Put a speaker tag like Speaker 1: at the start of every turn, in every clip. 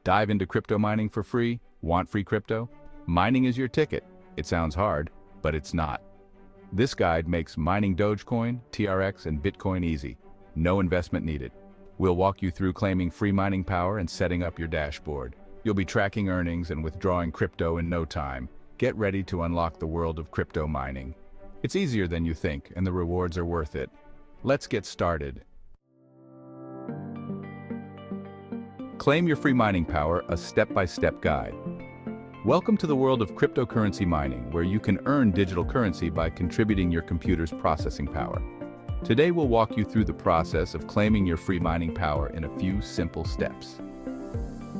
Speaker 1: Dive into crypto mining for free? Want free crypto? Mining is your ticket. It sounds hard, but it's not. This guide makes mining Dogecoin, TRX, and Bitcoin easy. No investment needed. We'll walk you through claiming free mining power and setting up your dashboard. You'll be tracking earnings and withdrawing crypto in no time. Get ready to unlock the world of crypto mining. It's easier than you think, and the rewards are worth it. Let's get started. Claim your free mining power, a step-by-step guide. Welcome to the world of cryptocurrency mining, where you can earn digital currency by contributing your computer's processing power. Today we'll walk you through the process of claiming your free mining power in a few simple steps.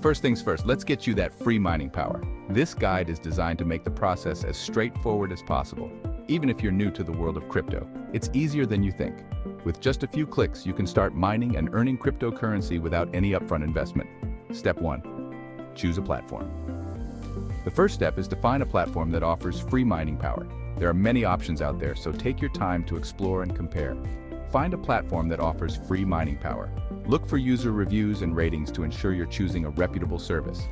Speaker 1: First things first, let's get you that free mining power. This guide is designed to make the process as straightforward as possible. Even if you're new to the world of crypto, it's easier than you think. With just a few clicks, you can start mining and earning cryptocurrency without any upfront investment. Step 1. Choose a platform. The first step is to find a platform that offers free mining power. There are many options out there, so take your time to explore and compare. Find a platform that offers free mining power. Look for user reviews and ratings to ensure you're choosing a reputable service.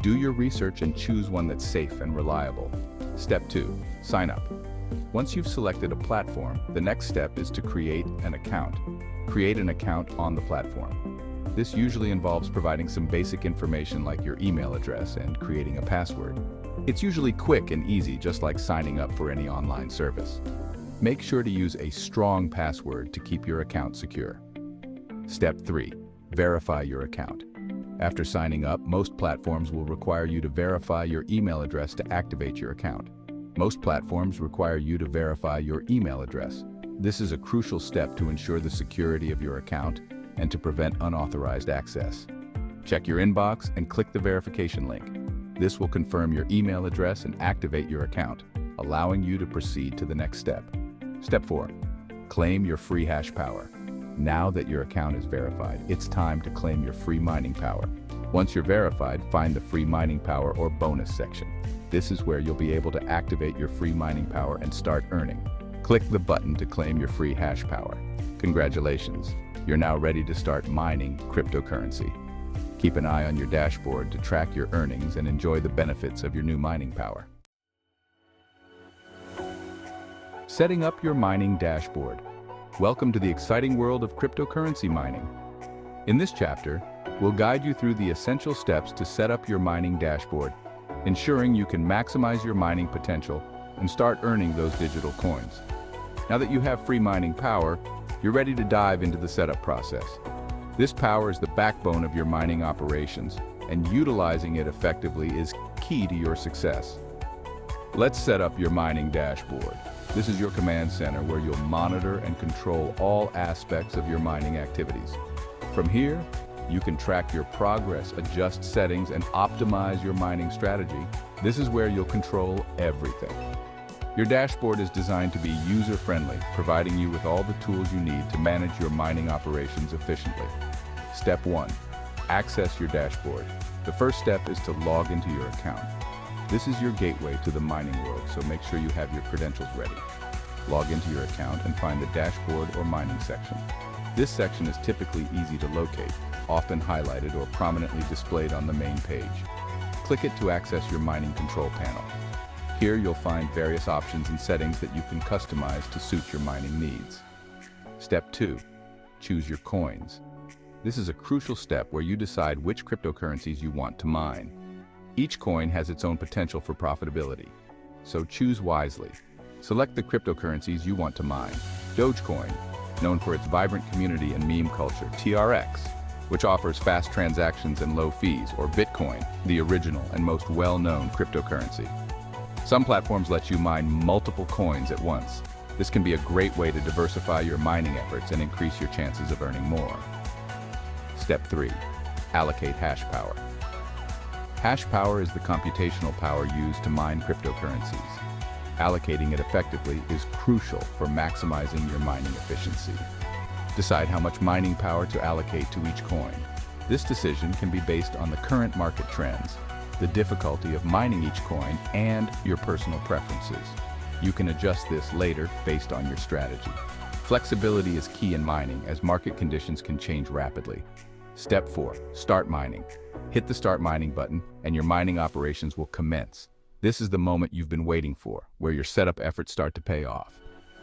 Speaker 1: Do your research and choose one that's safe and reliable. Step 2. Sign up. Once you've selected a platform, the next step is to create an account. Create an account on the platform. This usually involves providing some basic information like your email address and creating a password. It's usually quick and easy, just like signing up for any online service. Make sure to use a strong password to keep your account secure. Step 3. Verify your account. After signing up, most platforms will require you to verify your email address to activate your account. Most platforms require you to verify your email address. This is a crucial step to ensure the security of your account and to prevent unauthorized access. Check your inbox and click the verification link. This will confirm your email address and activate your account, allowing you to proceed to the next step. Step 4. Claim your free hash power. Now that your account is verified, it's time to claim your free mining power. Once you're verified, find the free mining power or bonus section. This is where you'll be able to activate your free mining power and start earning. Click the button to claim your free hash power. Congratulations, you're now ready to start mining cryptocurrency. Keep an eye on your dashboard to track your earnings and enjoy the benefits of your new mining power. Setting up your mining dashboard. Welcome to the exciting world of cryptocurrency mining. In this chapter, we'll guide you through the essential steps to set up your mining dashboard, ensuring you can maximize your mining potential and start earning those digital coins. Now that you have free mining power, you're ready to dive into the setup process. This power is the backbone of your mining operations, and utilizing it effectively is key to your success. Let's set up your mining dashboard. This is your command center where you'll monitor and control all aspects of your mining activities. From here, you can track your progress, adjust settings, and optimize your mining strategy. This is where you'll control everything. Your dashboard is designed to be user-friendly, providing you with all the tools you need to manage your mining operations efficiently. Step 1. Access your dashboard. The first step is to log into your account. This is your gateway to the mining world, so make sure you have your credentials ready. Log into your account and find the dashboard or mining section. This section is typically easy to locate, often highlighted or prominently displayed on the main page. Click it to access your mining control panel. Here you'll find various options and settings that you can customize to suit your mining needs. Step 2. Choose your coins. This is a crucial step where you decide which cryptocurrencies you want to mine. Each coin has its own potential for profitability, so choose wisely. Select the cryptocurrencies you want to mine. Dogecoin, known for its vibrant community and meme culture. TRX, which offers fast transactions and low fees. Or Bitcoin, the original and most well-known cryptocurrency. Some platforms let you mine multiple coins at once. This can be a great way to diversify your mining efforts and increase your chances of earning more. Step 3. Allocate hash power. Hash power is the computational power used to mine cryptocurrencies. Allocating it effectively is crucial for maximizing your mining efficiency. Decide how much mining power to allocate to each coin. This decision can be based on the current market trends, the difficulty of mining each coin, and your personal preferences. You can adjust this later based on your strategy. Flexibility is key in mining as market conditions can change rapidly. Step 4. Start mining. Hit the Start Mining button, and your mining operations will commence. This is the moment you've been waiting for, where your setup efforts start to pay off.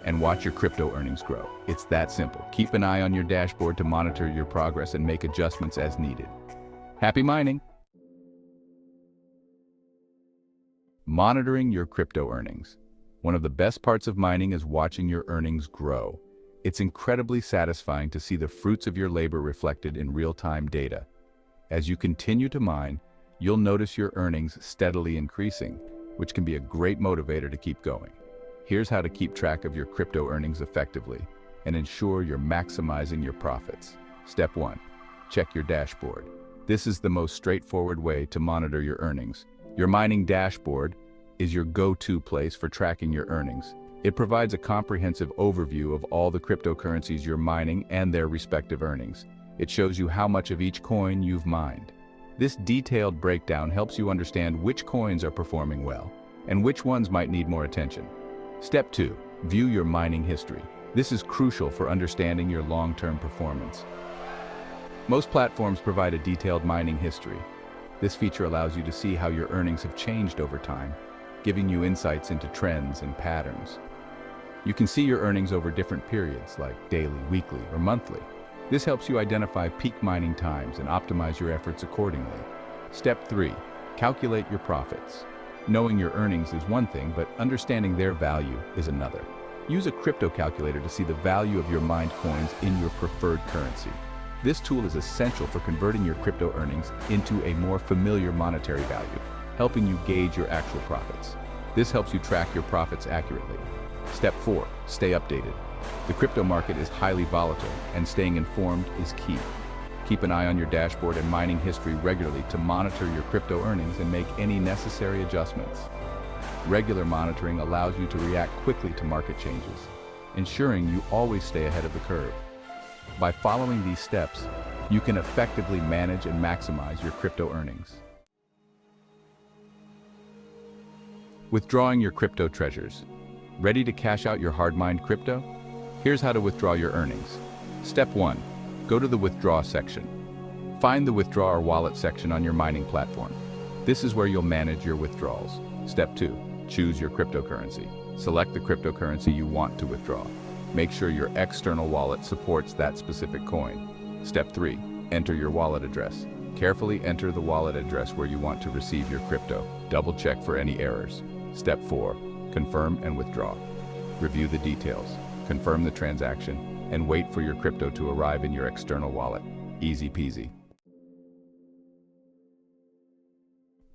Speaker 1: And watch your crypto earnings grow. It's that simple. Keep an eye on your dashboard to monitor your progress and make adjustments as needed. Happy mining! Monitoring your crypto earnings. One of the best parts of mining is watching your earnings grow. It's incredibly satisfying to see the fruits of your labor reflected in real-time data. As you continue to mine, you'll notice your earnings steadily increasing, which can be a great motivator to keep going. Here's how to keep track of your crypto earnings effectively and ensure you're maximizing your profits. Step 1. Check your dashboard. This is the most straightforward way to monitor your earnings. Your mining dashboard is your go-to place for tracking your earnings. It provides a comprehensive overview of all the cryptocurrencies you're mining and their respective earnings. It shows you how much of each coin you've mined. This detailed breakdown helps you understand which coins are performing well and which ones might need more attention. Step 2. View your mining history. This is crucial for understanding your long-term performance. Most platforms provide a detailed mining history. This feature allows you to see how your earnings have changed over time, giving you insights into trends and patterns. You can see your earnings over different periods, like daily, weekly, or monthly. This helps you identify peak mining times and optimize your efforts accordingly. Step 3. Calculate your profits. Knowing your earnings is one thing, but understanding their value is another. Use a crypto calculator to see the value of your mined coins in your preferred currency. This tool is essential for converting your crypto earnings into a more familiar monetary value, helping you gauge your actual profits. This helps you track your profits accurately. Step 4. Stay updated. The crypto market is highly volatile, and staying informed is key. Keep an eye on your dashboard and mining history regularly to monitor your crypto earnings and make any necessary adjustments. Regular monitoring allows you to react quickly to market changes, ensuring you always stay ahead of the curve. By following these steps, you can effectively manage and maximize your crypto earnings. Withdrawing your crypto treasures. Ready to cash out your hard-mined crypto? Here's how to withdraw your earnings. Step 1. Go to the Withdraw section. Find the Withdraw or Wallet section on your mining platform. This is where you'll manage your withdrawals. Step 2. Choose your cryptocurrency. Select the cryptocurrency you want to withdraw. Make sure your external wallet supports that specific coin. Step 3. Enter your wallet address. Carefully enter the wallet address where you want to receive your crypto. Double check for any errors. Step 4. Confirm and withdraw. Review the details. Confirm the transaction and wait for your crypto to arrive in your external wallet. Easy peasy.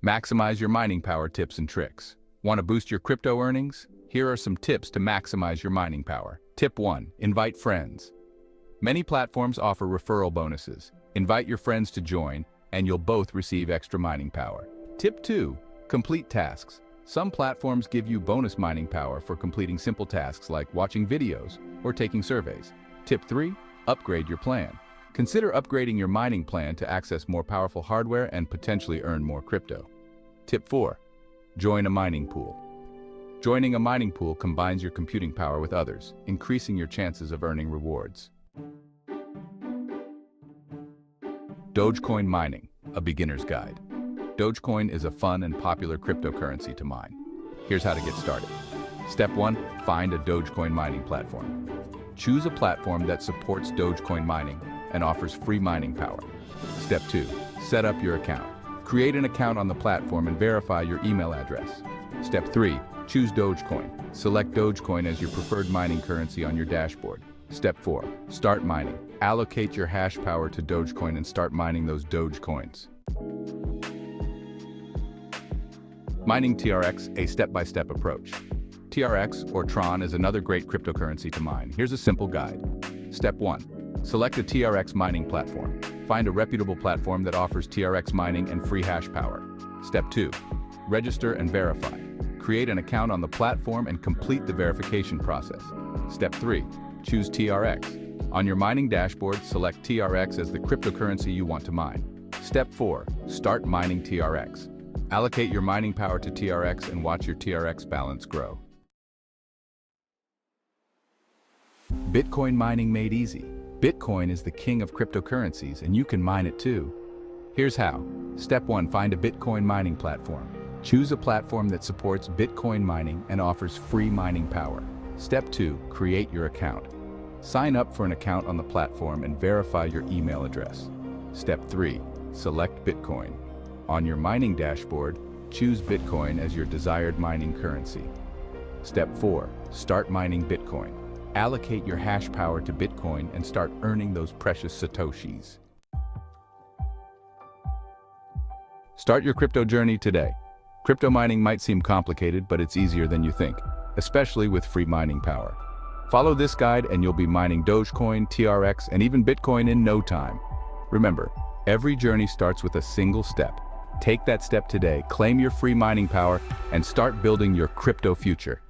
Speaker 1: Maximize your mining power tips and tricks. Want to boost your crypto earnings? Here are some tips to maximize your mining power. Tip 1. Invite friends. Many platforms offer referral bonuses. Invite your friends to join, and you'll both receive extra mining power. Tip 2. Complete tasks. Some platforms give you bonus mining power for completing simple tasks like watching videos or taking surveys. Tip 3. Upgrade your plan. Consider upgrading your mining plan to access more powerful hardware and potentially earn more crypto. Tip 4. Join a mining pool. Joining a mining pool combines your computing power with others, increasing your chances of earning rewards. Dogecoin mining, a beginner's guide. Dogecoin is a fun and popular cryptocurrency to mine. Here's how to get started. Step 1. Find a Dogecoin mining platform. Choose a platform that supports Dogecoin mining and offers free mining power. Step 2. Set up your account. Create an account on the platform and verify your email address. Step 3. Choose Dogecoin. Select Dogecoin as your preferred mining currency on your dashboard. Step 4. Start mining. Allocate your hash power to Dogecoin and start mining those Dogecoins. Mining TRX, a step-by-step approach. TRX, or Tron, is another great cryptocurrency to mine. Here's a simple guide. Step 1. Select a TRX mining platform. Find a reputable platform that offers TRX mining and free hash power. Step 2. Register and verify. Create an account on the platform and complete the verification process. Step 3. Choose TRX. On your mining dashboard, select TRX as the cryptocurrency you want to mine. Step 4. Start mining TRX. Allocate your mining power to TRX and watch your TRX balance grow. Bitcoin mining made easy. Bitcoin is the king of cryptocurrencies, and you can mine it too. Here's how. Step 1. Find a Bitcoin mining platform. Choose a platform that supports Bitcoin mining and offers free mining power. Step 2. Create your account. Sign up for an account on the platform and verify your email address. Step 3. Select Bitcoin. On your mining dashboard, choose Bitcoin as your desired mining currency. Step 4. Start mining Bitcoin. Allocate your hash power to Bitcoin and start earning those precious satoshis. Start your crypto journey today. Crypto mining might seem complicated, but it's easier than you think, especially with free mining power. Follow this guide and you'll be mining Dogecoin, TRX, and even Bitcoin in no time. Remember, every journey starts with a single step. Take that step today, claim your free mining power, and start building your crypto future.